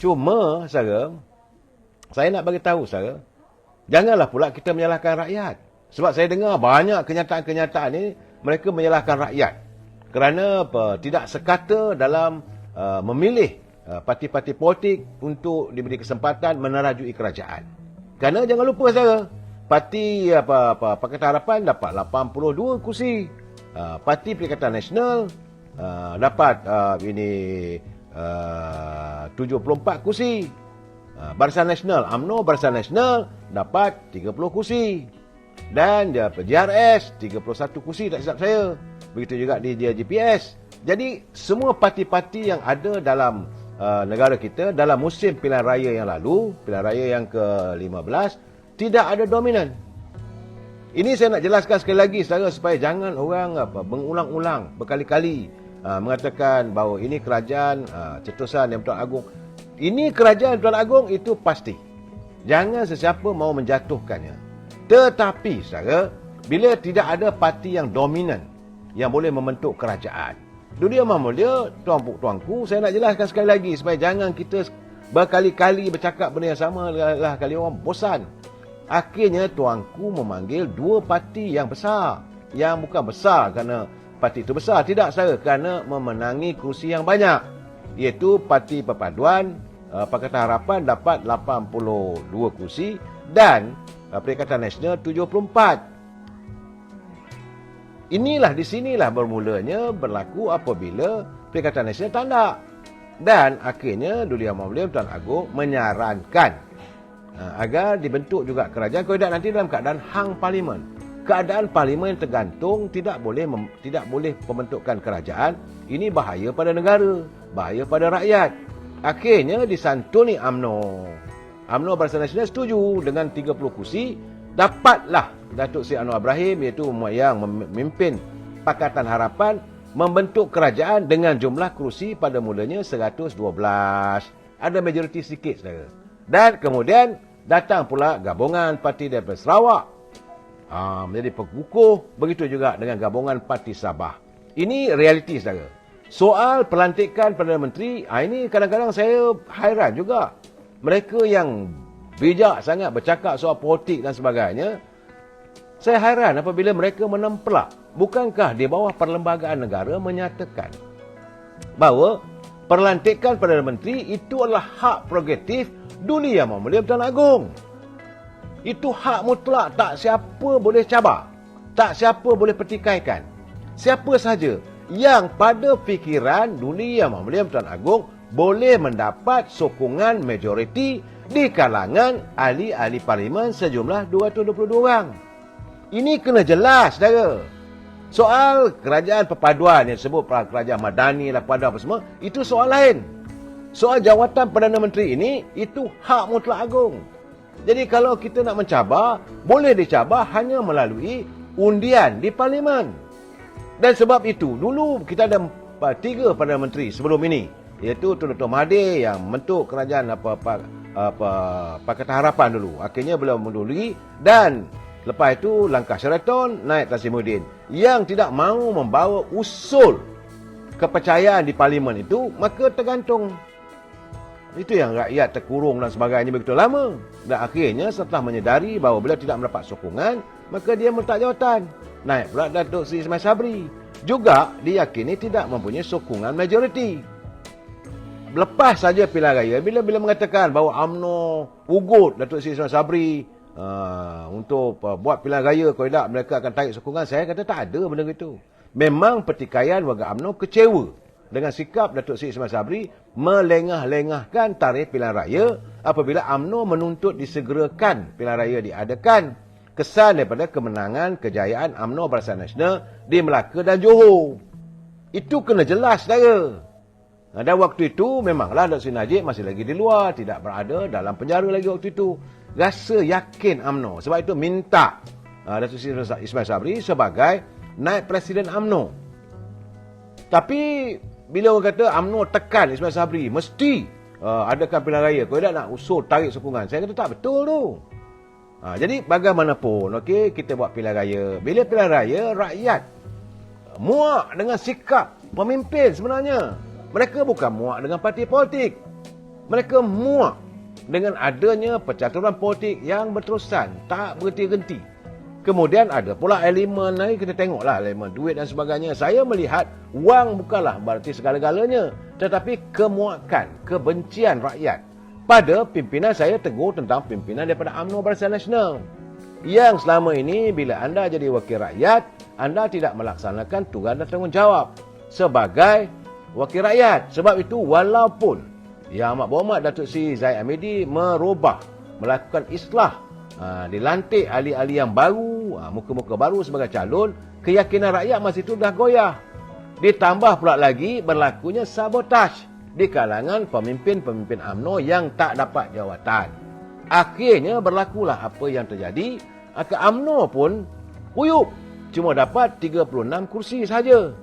Cuma, saudara, saya nak bagi tahu, saudara, janganlah pula kita menyalahkan rakyat. Sebab saya dengar banyak kenyataan-kenyataan ini, mereka menyalahkan rakyat. Kerana apa? Tidak sekata dalam memilih parti-parti politik untuk diberi kesempatan menerajui kerajaan. Kerana jangan lupa, saudara, parti Pakatan Harapan dapat 82 kursi. Parti Perikatan Nasional dapat 74 kursi. Barisan Nasional, UMNO Barisan Nasional dapat 30 kursi. Dan JRS 31 kursi, tak silap saya. Begitu juga di GPS. Jadi semua parti-parti yang ada dalam negara kita dalam musim pilihan raya yang lalu, pilihan raya yang ke-15, tidak ada dominan. Ini saya nak jelaskan sekali lagi, saudara, supaya jangan orang mengulang-ulang berkali-kali mengatakan bahawa ini kerajaan cetusan Yang Bertuan Agong. Ini kerajaan Tuan Agong, itu pasti. Jangan sesiapa mau menjatuhkannya. Tetapi, saudara, bila tidak ada parti yang dominan yang boleh membentuk kerajaan, dunia dia, tuanku, saya nak jelaskan sekali lagi supaya jangan kita berkali-kali bercakap benda yang sama lah, kali orang bosan. Akhirnya tuanku memanggil dua parti yang besar. Yang bukan besar kerana parti itu besar, tidak, saudara, kerana memenangi kursi yang banyak. Iaitu Parti Perpaduan Pakatan Harapan dapat 82 kursi dan Perikatan Nasional 74. Di sinilah bermulanya berlaku apabila Perikatan Nasional tanda. Dan akhirnya Duli Yang Mulia Tuan Agong menyarankan agar dibentuk juga kerajaan, kalau tidak nanti dalam keadaan hang parlimen. Keadaan parlimen tergantung, tidak boleh pembentukan kerajaan. Ini bahaya pada negara, bahaya pada rakyat. Akhirnya disantuni UMNO Barisan Nasional setuju dengan 30 kursi. Dapatlah Datuk Seri Anwar Ibrahim, iaitu yang memimpin Pakatan Harapan, membentuk kerajaan dengan jumlah kursi pada mulanya 112. Ada majoriti sikit, saudara. Dan kemudian datang pula gabungan parti daripada Sarawak menjadi pengukuh. Begitu juga dengan gabungan parti Sabah. Ini realiti, saudara. Soal pelantikan Perdana Menteri, ini kadang-kadang saya hairan juga. Mereka yang bijak sangat bercakap soal politik dan sebagainya, saya hairan apabila mereka menempelak. Bukankah di bawah perlembagaan negara menyatakan bahawa pelantikan Perdana Menteri itu adalah hak prerogatif Duli Yang Mulia Tuan Agong. Itu hak mutlak, tak siapa boleh cabar, tak siapa boleh pertikaikan. Siapa sahaja yang pada fikiran Duli Yang Mulia Tuan Agong boleh mendapat sokongan majoriti di kalangan ahli-ahli parlimen sejumlah 222 orang. Ini kena jelas, saudara. Soal kerajaan perpaduan yang disebut kerajaan madani lah, perpaduan apa semua, itu soal lain. Soal jawatan Perdana Menteri ini, itu hak mutlak Agong. Jadi kalau kita nak mencabar, boleh dicabar hanya melalui undian di parlimen. Dan sebab itu, dulu kita ada 3 Perdana Menteri sebelum ini, iaitu Tun Dr. Mahathir yang membentuk kerajaan Pakatan Harapan dulu. Akhirnya beliau munduri, dan lepas itu langkah Sheraton naik Tasimuddin yang tidak mahu membawa usul kepercayaan di parlimen itu, maka tergantung. Itu yang rakyat terkurung dan sebagainya begitu lama. Dan akhirnya setelah menyedari bahawa beliau tidak mendapat sokongan, maka dia minta jawatan. Naik pula Datuk Seri Ismail Sabri. Juga diyakini tidak mempunyai sokongan majoriti. Lepas saja pilihan raya, bila mengatakan bahawa UMNO ugut Datuk Seri Ismail Sabri untuk buat pilihan raya, kalau tidak mereka akan tarik sokongan, saya kata tak ada benda itu. Memang pertikaian warga UMNO kecewa dengan sikap Datuk Seri Ismail Sabri melengah-lengahkan tarikh pilihan raya apabila UMNO menuntut disegerakan pilihan raya diadakan. Kesan daripada kemenangan kejayaan UMNO Barisan Nasional di Melaka dan Johor. Itu kena jelas, saudara. Dan waktu itu memanglah Datuk Seri Najib masih lagi di luar, tidak berada dalam penjara lagi waktu itu. Rasa yakin UMNO, sebab itu minta Datuk Seri Ismail Sabri sebagai naib presiden UMNO. Tapi bila orang kata UMNO tekan Ismail Sabri mesti adakan pilihan raya, kalau tidak nak usul tarik sokongan, saya kata tak betul tu. Jadi bagaimanapun, okey, kita buat pilihan raya. Bila pilihan raya, rakyat muak dengan sikap pemimpin sebenarnya. Mereka bukan muak dengan parti politik. Mereka muak dengan adanya percaturan politik yang berterusan, tak berhenti-henti. Kemudian ada pula elemen lain, kita tengoklah elemen duit dan sebagainya. Saya melihat wang bukanlah berarti segala-galanya, tetapi kemuakan, kebencian rakyat pada pimpinan. Saya tegur tentang pimpinan daripada UMNO Barisan Nasional yang selama ini bila anda jadi wakil rakyat, anda tidak melaksanakan tugas dan tanggungjawab sebagai wakil rakyat. Sebab itu walaupun Yang Amat Berhormat Datuk Seri Zahid Hamidi melakukan islah, dilantik ahli-ahli yang baru, muka-muka baru sebagai calon, keyakinan rakyat masa itu dah goyah. Ditambah pula lagi berlakunya sabotaj di kalangan pemimpin-pemimpin UMNO yang tak dapat jawatan. Akhirnya berlakulah apa yang terjadi. UMNO pun kuyup, cuma dapat 36 kursi sahaja.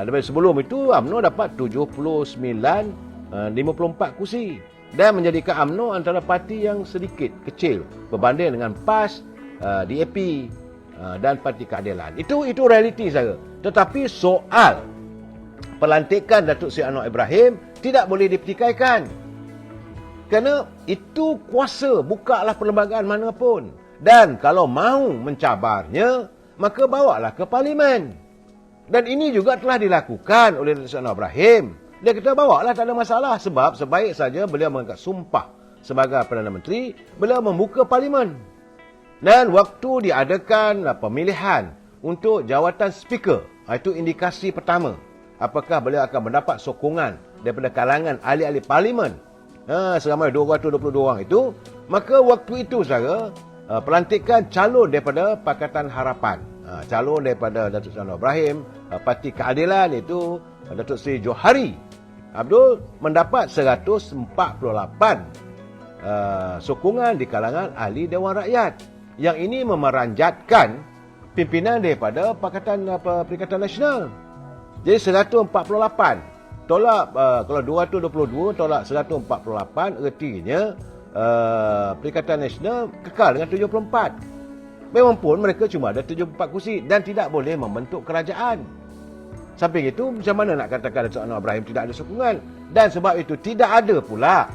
Daripada sebelum itu UMNO dapat 54 kursi dan menjadikan UMNO antara parti yang sedikit kecil berbanding dengan PAS, DAP dan Parti Keadilan. Itu realiti saya. Tetapi soal pelantikan Datuk Seri Anwar Ibrahim tidak boleh dipertikaikan. Kerana itu kuasa, bukalah perlembagaan manapun. Dan kalau mahu mencabarnya, maka bawalah ke Parlimen. Dan ini juga telah dilakukan oleh Datuk Seri Anwar Ibrahim. Dia kata bawalah, tak ada masalah. Sebab sebaik saja beliau mengangkat sumpah sebagai Perdana Menteri, beliau membuka Parlimen. Dan waktu diadakan pemilihan untuk jawatan speaker, itu indikasi pertama. Apakah beliau akan mendapat sokongan daripada kalangan ahli-ahli Parlimen seramai 222 orang itu. Maka waktu itu saudara, pelantikan calon daripada Pakatan Harapan, calon daripada Datuk Seri Anwar Ibrahim, Parti Keadilan itu Datuk Seri Johari Abdul mendapat 148 sokongan di kalangan ahli Dewan Rakyat. Yang ini memeranjatkan pimpinan daripada Perikatan Nasional. Jadi 148 tolak, kalau 222 tolak 148, ertinya Perikatan Nasional kekal dengan 74. Memang pun mereka cuma ada 74 kursi dan tidak boleh membentuk kerajaan. Samping itu, macam mana nak katakan Datuk Anwar Ibrahim tidak ada sokongan? Dan sebab itu tidak ada pula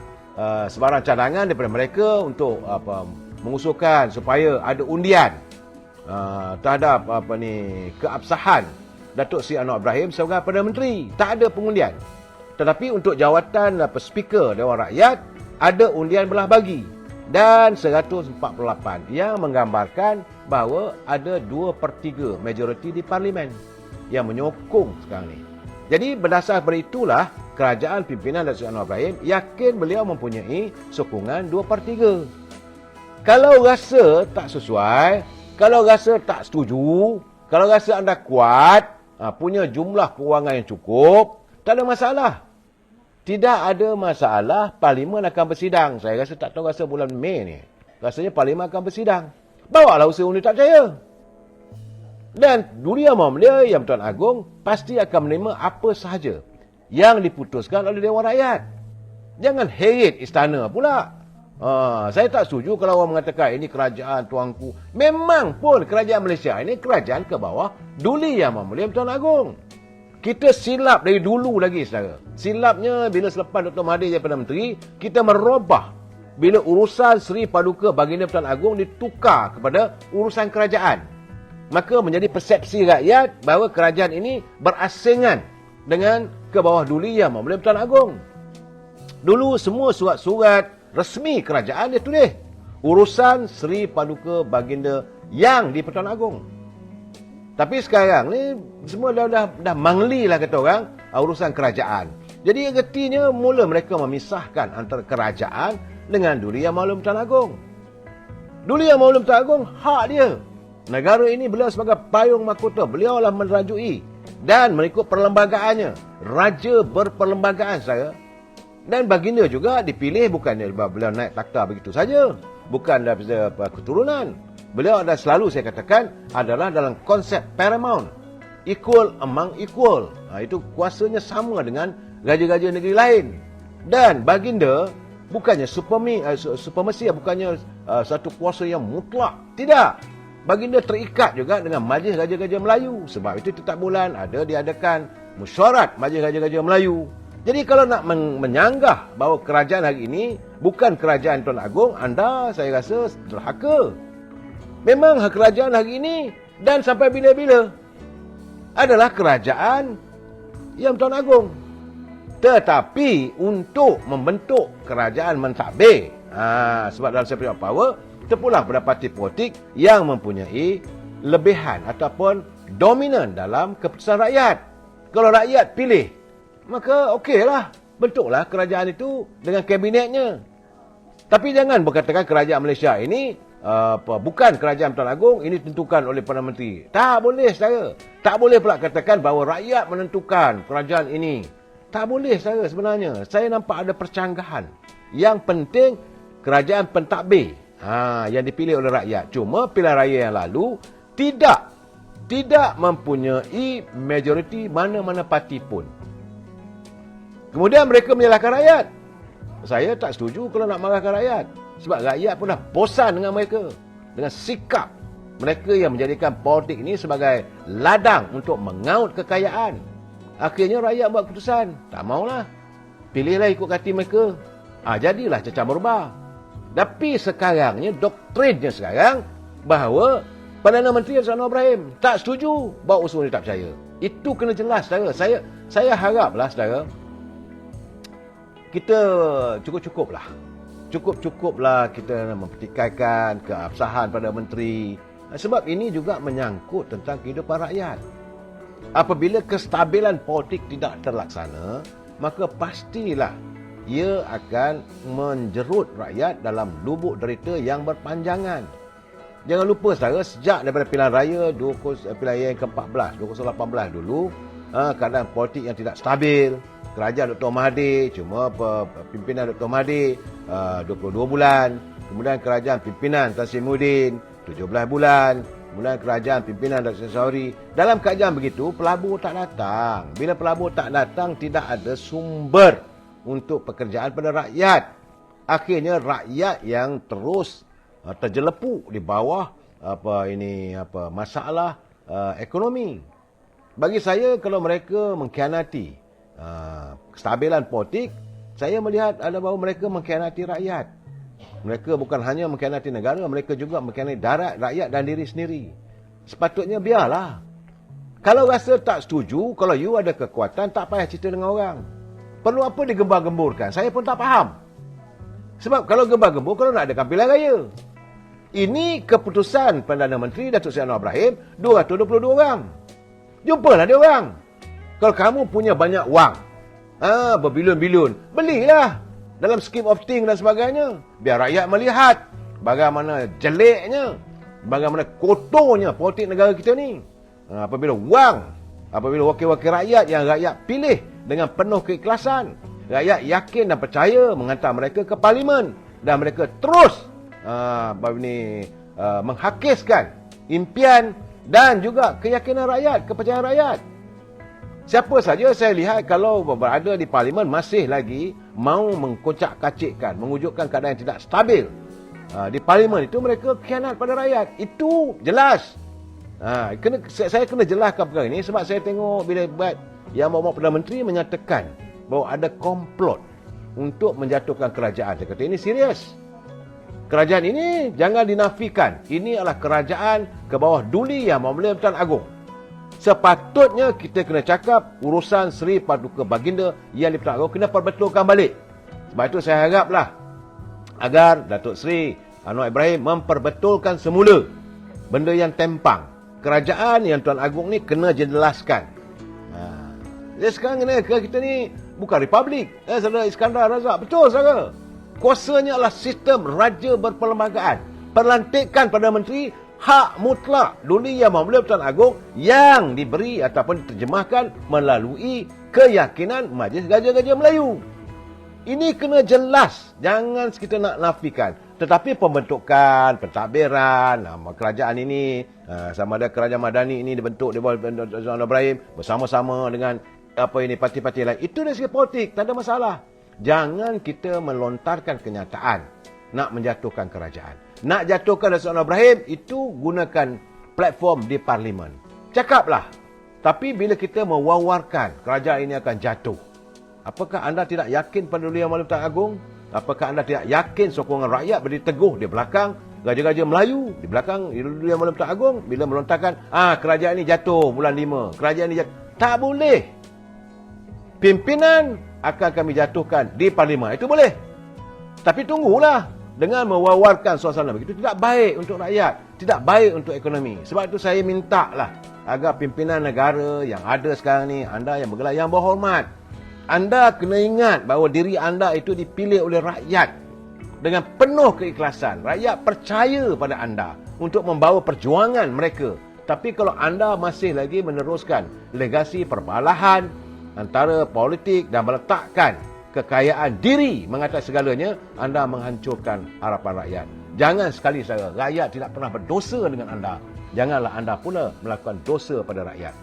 sebarang cadangan daripada mereka untuk mengusulkan supaya ada undian terhadap keabsahan Datuk Seri Anwar Ibrahim sebagai Perdana Menteri. Tak ada pengundian. Tetapi untuk jawatan Speaker Dewan Rakyat, ada undian belah bagi. Dan 148 yang menggambarkan bahawa ada 2/3 majoriti di Parlimen yang menyokong sekarang ni. Jadi berdasar daripada itulah kerajaan pimpinan Datuk Seri Anwar Ibrahim yakin beliau mempunyai sokongan 2/3. Kalau rasa tak sesuai, kalau rasa tak setuju, kalau rasa anda kuat, punya jumlah kewangan yang cukup, tak ada masalah. Tidak ada masalah, Parlimen akan bersidang. Saya rasa tak tahu, rasa bulan Mei ni. Rasanya Parlimen akan bersidang. Bawalah usaha undi tak percaya. Dan Duli Yang Mulia Yang Bertuan Agong pasti akan menerima apa sahaja yang diputuskan oleh Dewan Rakyat. Jangan heret istana pula. Saya tak setuju kalau orang mengatakan ini kerajaan tuanku. Memang pun kerajaan Malaysia ini kerajaan ke bawah Duli Yang Mulia Yang Bertuan Agong. Kita silap dari dulu lagi, saudara. Silapnya bila selepas Dr. Mahathir jadi Perdana Menteri, kita merubah bila urusan Seri Paduka Baginda Pertuan Agong ditukar kepada urusan kerajaan. Maka menjadi persepsi rakyat bahawa kerajaan ini berasingan dengan ke bawah Duli Yang Mulia Pertuan Agong. Dulu semua surat-surat resmi kerajaan dia tulis urusan Seri Paduka Baginda yang di Pertuan Agong. Tapi sekarang ni semua dah mangli lah kata orang, urusan kerajaan. Jadi artinya mula mereka memisahkan antara kerajaan dengan Duli Yang Mulia Pertuan Agong. Duli Yang Mulia Pertuan Agong hak dia. Negara ini beliau sebagai payung mahkota, beliau lah merajui dan mengikut perlembagaannya. Raja berperlembagaan saya. Dan baginda juga dipilih bukannya beliau naik takhta begitu saja. Bukan daripada keturunan. Beliau ada selalu saya katakan adalah dalam konsep paramount. Equal among equal. Itu kuasanya sama dengan raja-raja negeri lain. Dan baginda bukannya supremasi, bukannya satu kuasa yang mutlak. Tidak. Baginda terikat juga dengan Majlis Raja-Raja Melayu. Sebab itu setiap bulan diadakan mesyuarat Majlis Raja-Raja Melayu. Jadi kalau nak menyanggah bahawa kerajaan hari ini bukan kerajaan Tuan Agong, anda saya rasa derhaka. Memang kerajaan hari ini dan sampai bila-bila adalah kerajaan yang Tuan Agong. Tetapi untuk membentuk kerajaan mentadbir, sebab dalam separate power, terpulang pada parti politik yang mempunyai lebihan ataupun dominan dalam keputusan rakyat. Kalau rakyat pilih, maka okeylah, bentuklah kerajaan itu dengan kabinetnya. Tapi jangan berkatakan kerajaan Malaysia ini bukan kerajaan Tuan Agong, ini ditentukan oleh Perdana Menteri. Tak boleh, saudara. Tak boleh pula katakan bahawa rakyat menentukan kerajaan ini. Tak boleh, saudara, sebenarnya. Saya nampak ada percanggahan. Yang penting, kerajaan pentadbir yang dipilih oleh rakyat. Cuma pilihan raya yang lalu tidak mempunyai majoriti mana-mana parti pun. Kemudian mereka menyalahkan rakyat. Saya tak setuju kalau nak marahkan rakyat. Sebab rakyat pun dah bosan dengan mereka. Dengan sikap mereka yang menjadikan politik ini sebagai ladang untuk mengaut kekayaan. Akhirnya rakyat buat keputusan. Tak maulah. Pilihlah ikut hati mereka. Jadilah cecah berubah. Tapi sekarangnya, doktrinnya sekarang, bahawa Perdana Menteri Anwar Ibrahim tak setuju bahawa usul ini tak percaya. Itu kena jelas, saudara. Saya haraplah, saudara, kita cukuplah kita mempertikaikan keabsahan Perdana Menteri. Sebab ini juga menyangkut tentang kehidupan rakyat. Apabila kestabilan politik tidak terlaksana, maka pastilah ia akan menjerut rakyat dalam lubuk derita yang berpanjangan. Jangan lupa, saudara, sejak daripada pilihan raya pilihan raya yang ke-14, 2018 dulu, keadaan politik yang tidak stabil. Kerajaan Dr. Mahathir, cuma pimpinan Dr. Mahathir 22 bulan. Kemudian kerajaan pimpinan Tan Sri Muhyiddin 17 bulan. Kemudian kerajaan pimpinan Dr. Sauri. Dalam keadaan begitu, pelabur tak datang. Bila pelabur tak datang, tidak ada sumber untuk pekerjaan pada rakyat. Akhirnya rakyat yang terus terjelepuk di bawah masalah ekonomi. Bagi saya, kalau mereka mengkhianati kestabilan politik, saya melihat ada bahawa mereka mengkhianati rakyat. Mereka bukan hanya mengkhianati negara, mereka juga mengkhianati darat, rakyat dan diri sendiri. Sepatutnya biarlah. Kalau rasa tak setuju, kalau you ada kekuatan, tak payah cerita dengan orang. Perlu apa digembar-gemburkan? Saya pun tak faham. Sebab kalau gembar-gembur, kalau nak adakan pilihan raya. Ini keputusan Perdana Menteri Datuk Seri Anwar Ibrahim, 222 orang. Jumpalah dia orang. Kalau kamu punya banyak wang, berbilion-bilion, belilah dalam scheme of thing dan sebagainya. Biar rakyat melihat bagaimana jeleknya, bagaimana kotornya politik negara kita ni. Apabila wakil-wakil rakyat yang rakyat pilih dengan penuh keikhlasan, rakyat yakin dan percaya menghantar mereka ke parlimen, dan mereka terus menghakiskan impian dan juga keyakinan rakyat, kepercayaan rakyat. Siapa saja saya lihat kalau berada di parlimen masih lagi mau mengkocak-kacikkan, mewujudkan keadaan yang tidak stabil di parlimen itu, mereka khianat pada rakyat. Itu jelas. Saya kena jelaskan perkara ini sebab saya tengok bila yang bawa Perdana Menteri menyatakan bahawa ada komplot untuk menjatuhkan kerajaan. Saya kata ini serius. Kerajaan ini jangan dinafikan. Ini adalah kerajaan ke bawah Duli Yang Mulia Tuan Agong. Sepatutnya kita kena cakap urusan Seri Paduka Baginda yang di Agong kena perbetulkan balik. Sebab itu saya haraplah agar Datuk Seri Anwar Ibrahim memperbetulkan semula benda yang tempang. Kerajaan yang Tuan Agong ni kena jelaskan. Jadi sekarang kita ni bukan republik. Saudara Iskandar Razak, betul saudara. Kuasanya adalah sistem raja berperlembagaan. Pelantikan Perdana Menteri hak mutlak Duli Yang Mulia Tuan Agong yang diberi ataupun diterjemahkan melalui keyakinan Majlis Gajah-Gajah Melayu. Ini kena jelas. Jangan kita nak nafikan. Tetapi pembentukan, pentadbiran, kerajaan ini, sama ada kerajaan Madani ini dibentuk di bawah Anwar Ibrahim bersama-sama dengan parti-parti lain. Itu dari segi politik, tak ada masalah. Jangan kita melontarkan kenyataan nak menjatuhkan kerajaan. Nak jatuhkan Datuk Anwar Ibrahim, itu gunakan platform di parlimen. Cakaplah. Tapi bila kita mewawarkan kerajaan ini akan jatuh, Apakah anda tidak yakin pada Duli Yang Mulia Tuan Agong? Apakah anda tidak yakin sokongan rakyat berdiri teguh di belakang Raja-Raja Melayu, di belakang Duli Yang Mulia Tuan Agong bila melontarkan, kerajaan ini jatuh bulan 5, kerajaan ini jatuh. Tak boleh. Pimpinan akan kami jatuhkan di Parlimen. Itu boleh. Tapi tunggulah. Dengan mewawarkan suasana begitu tidak baik untuk rakyat, tidak baik untuk ekonomi. Sebab itu saya mintalah agar pimpinan negara yang ada sekarang ni, anda yang bergelar yang berhormat, anda kena ingat bahawa diri anda itu dipilih oleh rakyat dengan penuh keikhlasan. Rakyat percaya pada anda untuk membawa perjuangan mereka. Tapi kalau anda masih lagi meneruskan legasi perbalahan antara politik dan meletakkan kekayaan diri mengatas segalanya, anda menghancurkan harapan rakyat. Jangan sekali saya, rakyat tidak pernah berdosa dengan anda. Janganlah anda pula melakukan dosa pada rakyat.